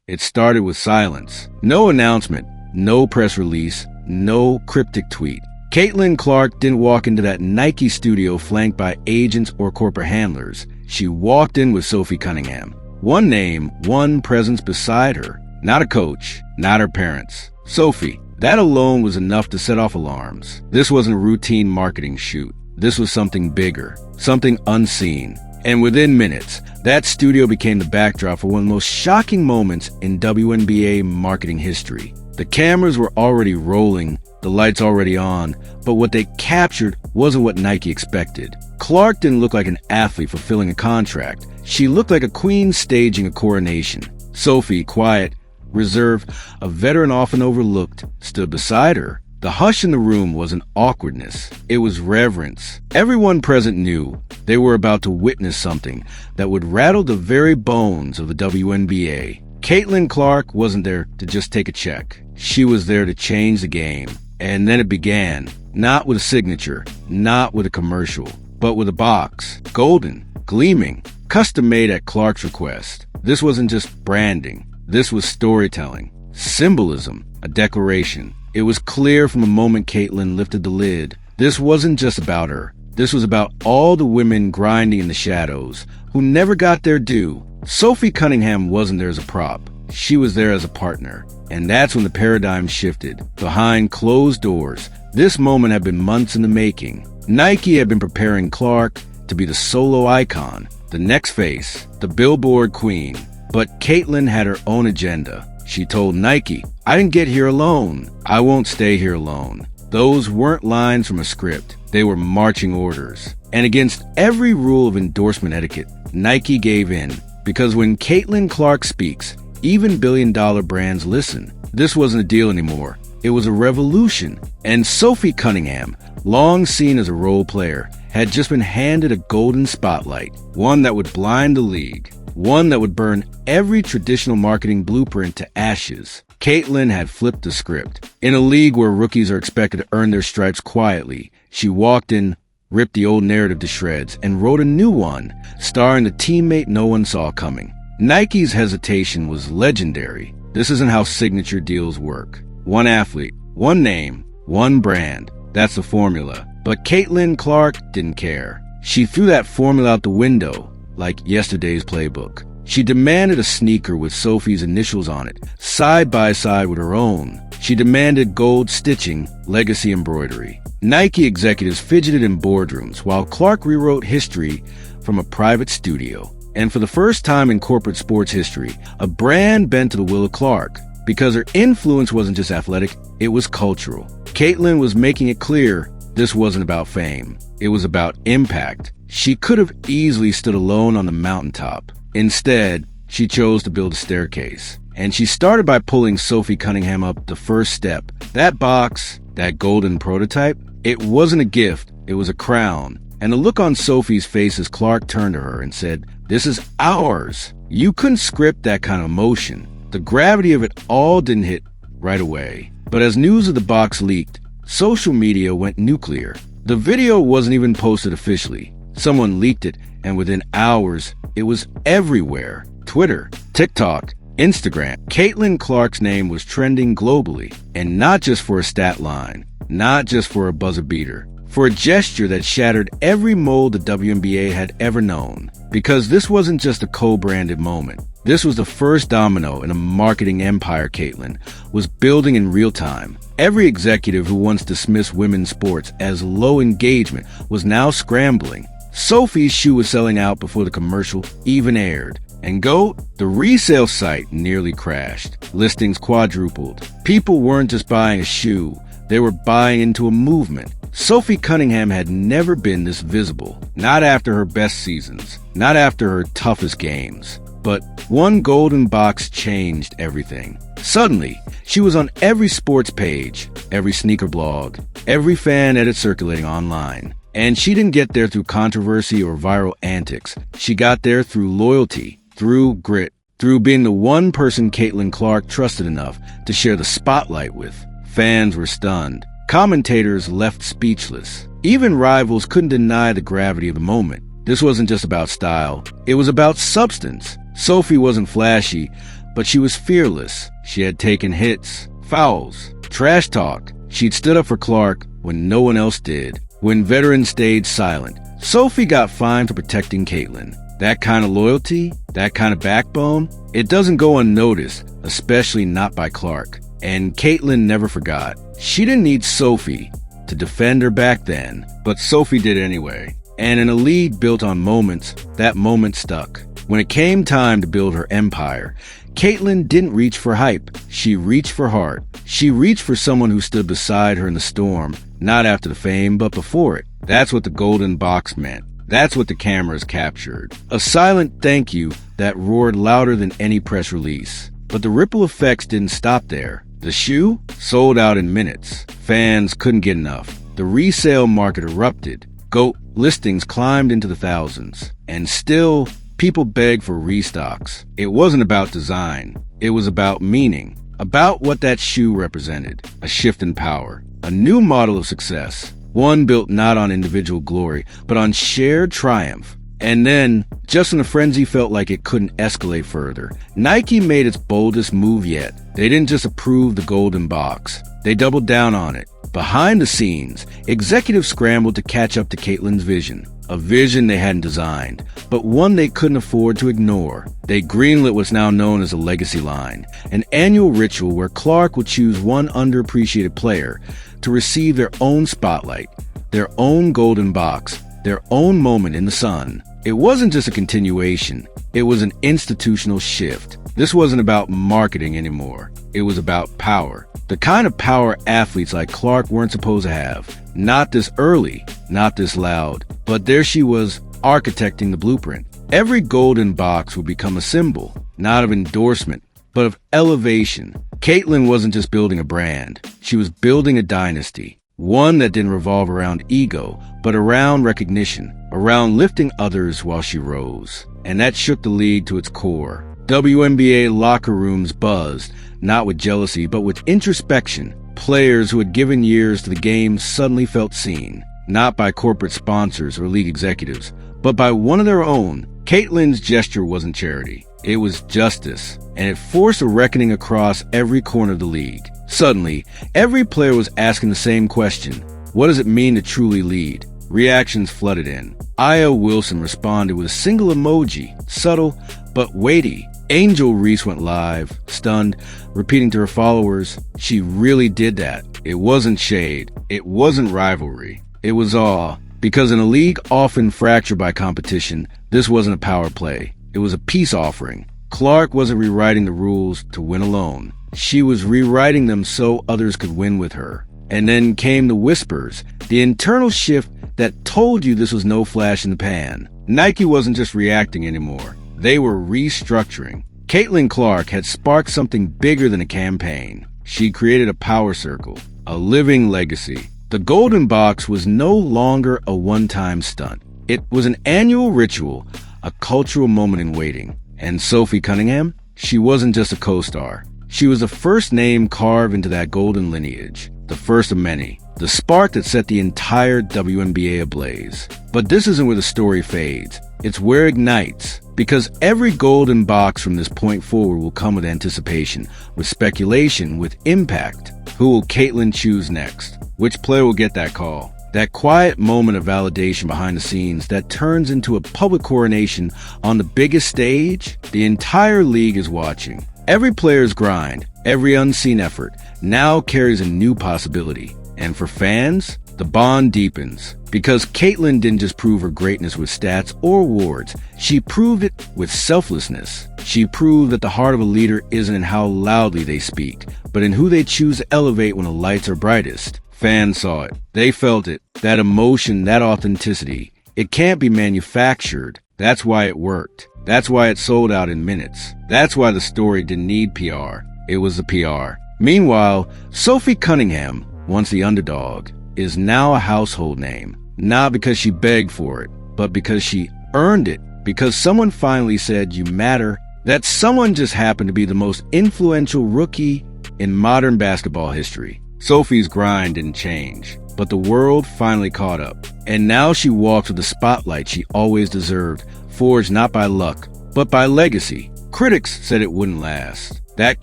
It started with silence. No announcement, no press release, no cryptic tweet. Caitlin Clark didn't walk into that Nike studio flanked by agents or corporate handlers. She walked in with Sophie Cunningham. One name, one presence beside her. Not a coach, not her parents. Sophie. That alone was enough to set off alarms. This wasn't a routine marketing shoot. This was something bigger, something unseen. And within minutes, that studio became the backdrop for one of the most shocking moments in WNBA marketing history. The cameras were already rolling, the lights already on, but what they captured wasn't what Nike expected. Clark didn't look like an athlete fulfilling a contract. She looked like a queen staging a coronation. Sophie, quiet, reserved, a veteran often overlooked, stood beside her. The hush in the room wasn't awkwardness. It was reverence. Everyone present knew they were about to witness something that would rattle the very bones of the WNBA. Caitlin Clark wasn't there to just take a check. She was there to change the game. And then it began. Not with a signature, not with a commercial, but with a box. Golden, gleaming, custom-made at Clark's request. This wasn't just branding. This was storytelling, symbolism, a declaration. It was clear from the moment Caitlin lifted the lid. This wasn't just about her. This was about all the women grinding in the shadows, who never got their due. Sophie Cunningham wasn't there as a prop. She was there as a partner. And that's when the paradigm shifted. Behind closed doors, this moment had been months in the making. Nike had been preparing Clark to be the solo icon, the next face, the billboard queen. But Caitlin had her own agenda. She told Nike, "I didn't get here alone. I won't stay here alone." Those weren't lines from a script. They were marching orders. And against every rule of endorsement etiquette, Nike gave in. Because when Caitlin Clark speaks, even billion-dollar brands listen. This wasn't a deal anymore. It was a revolution. And Sophie Cunningham, long seen as a role player, had just been handed a golden spotlight, one that would blind the league, one that would burn every traditional marketing blueprint to ashes. Caitlin had flipped the script. In a league where rookies are expected to earn their stripes quietly, she walked in, ripped the old narrative to shreds, and wrote a new one, starring the teammate no one saw coming. Nike's hesitation was legendary. This isn't how signature deals work. One athlete, one name, one brand. That's the formula. But Caitlin Clark didn't care. She threw that formula out the window, like yesterday's playbook. She demanded a sneaker with Sophie's initials on it, side by side with her own. She demanded gold stitching, legacy embroidery. Nike executives fidgeted in boardrooms while Clark rewrote history from a private studio. And for the first time in corporate sports history, a brand bent to the will of Clark. Because her influence wasn't just athletic, it was cultural. Caitlin was making it clear this wasn't about fame. It was about impact. She could have easily stood alone on the mountaintop. Instead, she chose to build a staircase. And she started by pulling Sophie Cunningham up the first step. That box, that golden prototype, it wasn't a gift, it was a crown. And the look on Sophie's face as Clark turned to her and said, "This is ours." You couldn't script that kind of emotion. The gravity of it all didn't hit right away. But as news of the box leaked, social media went nuclear. The video wasn't even posted officially. Someone leaked it, and within hours, it was everywhere. Twitter, TikTok, Instagram. Caitlin Clark's name was trending globally, and not just for a stat line, not just for a buzzer beater, for a gesture that shattered every mold the WNBA had ever known. Because this wasn't just a co-branded moment. This was the first domino in a marketing empire Caitlin was building in real time. Every executive who once dismissed women's sports as low engagement was now scrambling. Sophie's shoe was selling out before the commercial even aired. And GOAT, the resale site nearly crashed. Listings quadrupled. People weren't just buying a shoe, they were buying into a movement. Sophie Cunningham had never been this visible. Not after her best seasons, not after her toughest games. But one golden box changed everything. Suddenly, she was on every sports page, every sneaker blog, every fan edit circulating online. And she didn't get there through controversy or viral antics. She got there through loyalty, through grit, through being the one person Caitlin Clark trusted enough to share the spotlight with. Fans were stunned. Commentators left speechless. Even rivals couldn't deny the gravity of the moment. This wasn't just about style. It was about substance. Sophie wasn't flashy, but she was fearless. She had taken hits, fouls, trash talk. She'd stood up for Clark when no one else did. When veterans stayed silent, Sophie got fined for protecting Caitlin. That kind of loyalty, that kind of backbone, it doesn't go unnoticed, especially not by Clark. And Caitlin never forgot. She didn't need Sophie to defend her back then, but Sophie did anyway. And in a league built on moments, that moment stuck. When it came time to build her empire, Caitlin didn't reach for hype. She reached for heart. She reached for someone who stood beside her in the storm, not after the fame, but before it. That's what the golden box meant. That's what the cameras captured. A silent thank you that roared louder than any press release. But the ripple effects didn't stop there. The shoe sold out in minutes. Fans couldn't get enough. The resale market erupted. GOAT listings climbed into the thousands. And still, people begged for restocks. It wasn't about design. It was about meaning. About what that shoe represented. A shift in power. A new model of success. One built not on individual glory, but on shared triumph. And then, just when the frenzy felt like it couldn't escalate further, Nike made its boldest move yet. They didn't just approve the golden box. They doubled down on it. Behind the scenes, executives scrambled to catch up to Caitlin's vision. A vision they hadn't designed, but one they couldn't afford to ignore. They greenlit what's now known as a legacy line, an annual ritual where Clark would choose one underappreciated player to receive their own spotlight, their own golden box, their own moment in the sun. It wasn't just a continuation, it was an institutional shift. This wasn't about marketing anymore. It was about power. The kind of power athletes like Clark weren't supposed to have. Not this early, not this loud, but there she was, architecting the blueprint. Every golden box would become a symbol, not of endorsement, but of elevation. Caitlin wasn't just building a brand. She was building a dynasty. One that didn't revolve around ego, but around recognition, around lifting others while she rose. And that shook the league to its core. WNBA locker rooms buzzed, not with jealousy, but with introspection. Players who had given years to the game suddenly felt seen, not by corporate sponsors or league executives, but by one of their own. Caitlin's gesture wasn't charity. It was justice, and it forced a reckoning across every corner of the league. Suddenly, every player was asking the same question. What does it mean to truly lead? Reactions flooded in. Aya Wilson responded with a single emoji, subtle but weighty. Angel Reese went live, stunned, repeating to her followers, she really did that. It wasn't shade. It wasn't rivalry. It was awe. Because in a league often fractured by competition, this wasn't a power play. It was a peace offering. Clark wasn't rewriting the rules to win alone. She was rewriting them so others could win with her. And then came the whispers, the internal shift that told you this was no flash in the pan. Nike wasn't just reacting anymore. They were restructuring. Caitlin Clark had sparked something bigger than a campaign. She created a power circle, a living legacy. The golden box was no longer a one-time stunt. It was an annual ritual, a cultural moment in waiting. And Sophie Cunningham? She wasn't just a co-star. She was the first name carved into that golden lineage, the first of many, the spark that set the entire WNBA ablaze. But this isn't where the story fades. It's where it ignites. Because every golden box from this point forward will come with anticipation, with speculation, with impact. Who will Caitlin choose next? Which player will get that call? That quiet moment of validation behind the scenes that turns into a public coronation on the biggest stage? The entire league is watching. Every player's grind, every unseen effort, now carries a new possibility. And for fans, the bond deepens. Because Caitlin didn't just prove her greatness with stats or awards, she proved it with selflessness. She proved that the heart of a leader isn't in how loudly they speak, but in who they choose to elevate when the lights are brightest. Fans saw it. They felt it. That emotion, that authenticity. It can't be manufactured. That's why it worked. That's why it sold out in minutes. That's why the story didn't need PR. It was the PR. Meanwhile, Sophie Cunningham, once the underdog, is now a household name. Not because she begged for it, but because she earned it. Because someone finally said, you matter. That someone just happened to be the most influential rookie in modern basketball history. Sophie's grind didn't change, but the world finally caught up. And now she walks with the spotlight she always deserved, forged not by luck, but by legacy. Critics said it wouldn't last, that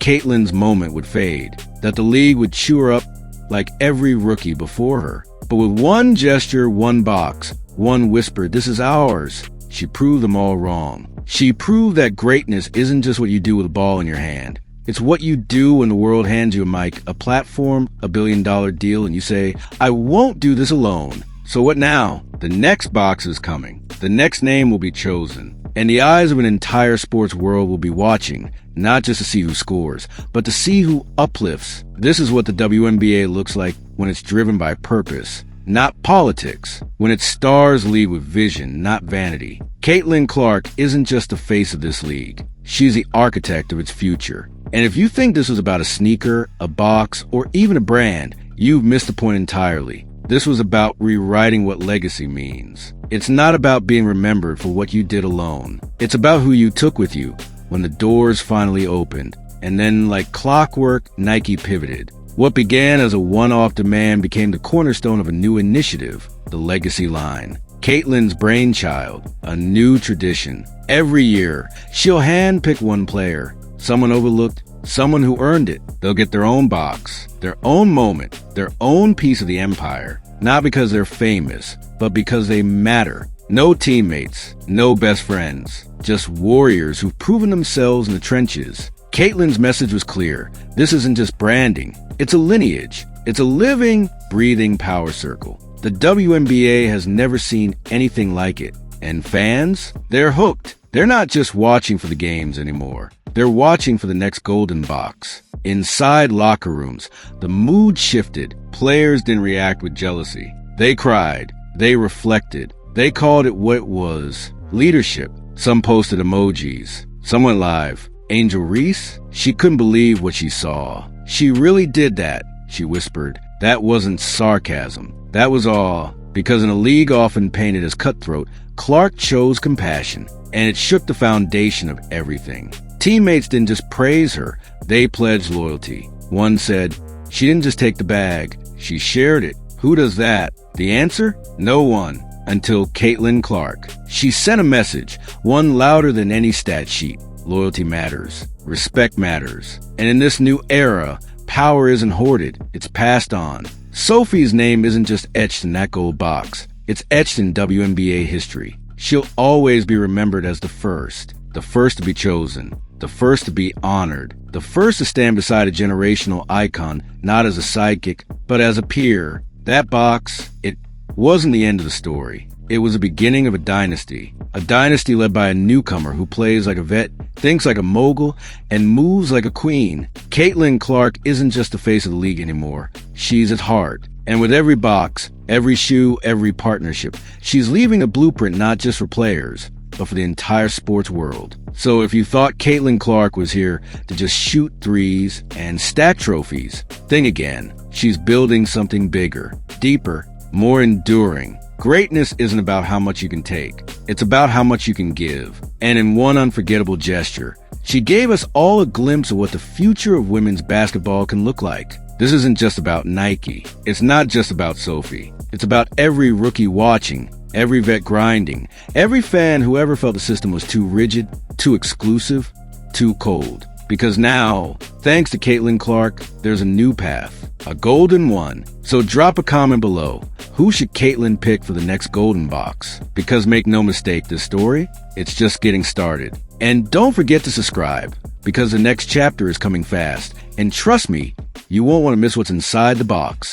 Caitlyn's moment would fade, that the league would chew her up like every rookie before her. But with one gesture, one box, one whisper, "This is ours," she proved them all wrong. She proved that greatness isn't just what you do with a ball in your hand. It's what you do when the world hands you a mic, a platform, a billion-dollar deal, and you say, "I won't do this alone." So what now? The next box is coming. The next name will be chosen. And the eyes of an entire sports world will be watching, not just to see who scores, but to see who uplifts. This is what the WNBA looks like when it's driven by purpose, not politics. When its stars lead with vision, not vanity. Caitlin Clark isn't just the face of this league. She's the architect of its future. And if you think this was about a sneaker, a box, or even a brand, you've missed the point entirely. This was about rewriting what legacy means. It's not about being remembered for what you did alone. It's about who you took with you when the doors finally opened. And then, like clockwork, Nike pivoted. What began as a one-off demand became the cornerstone of a new initiative, the Legacy line. Caitlyn's brainchild, a new tradition. Every year, she'll handpick one player, someone overlooked, someone who earned it. They'll get their own box, their own moment, their own piece of the empire. Not because they're famous, but because they matter. No teammates, no best friends, just warriors who've proven themselves in the trenches. Caitlyn's message was clear. This isn't just branding. It's a lineage. It's a living, breathing power circle. The WNBA has never seen anything like it. And fans? They're hooked. They're not just watching for the games anymore. They're watching for the next golden box. Inside locker rooms, the mood shifted. Players didn't react with jealousy. They cried. They reflected. They called it what it was. Leadership. Some posted emojis. Some went live. Angel Reese? She couldn't believe what she saw. "She really did that," she whispered. That wasn't sarcasm. That was awe. Because in a league often painted as cutthroat, Clark chose compassion. And it shook the foundation of everything. Teammates didn't just praise her, they pledged loyalty. One said, "She didn't just take the bag, she shared it." Who does that? The answer? No one. Until Caitlin Clark. She sent a message, one louder than any stat sheet. Loyalty matters. Respect matters. And in this new era, power isn't hoarded, it's passed on. Sophie's name isn't just etched in that gold box. It's etched in WNBA history. She'll always be remembered as the first to be chosen, the first to be honored, the first to stand beside a generational icon, not as a sidekick, but as a peer. That box, it wasn't the end of the story. It was the beginning of a dynasty led by a newcomer who plays like a vet, thinks like a mogul, and moves like a queen. Caitlin Clark isn't just the face of the league anymore. She's at heart. And with every box, every shoe, every partnership, she's leaving a blueprint not just for players, but for the entire sports world. So if you thought Caitlin Clark was here to just shoot threes and stack trophies, think again. She's building something bigger, deeper, more enduring. Greatness isn't about how much you can take. It's about how much you can give. And in one unforgettable gesture, she gave us all a glimpse of what the future of women's basketball can look like. This isn't just about Nike. It's not just about Sophie. It's about every rookie watching, every vet grinding, every fan who ever felt the system was too rigid, too exclusive, too cold. Because now, thanks to Caitlin Clark, there's a new path, a golden one. So drop a comment below. Who should Caitlin pick for the next golden box? Because make no mistake, this story, it's just getting started. And don't forget to subscribe, because the next chapter is coming fast. And trust me, you won't want to miss what's inside the box.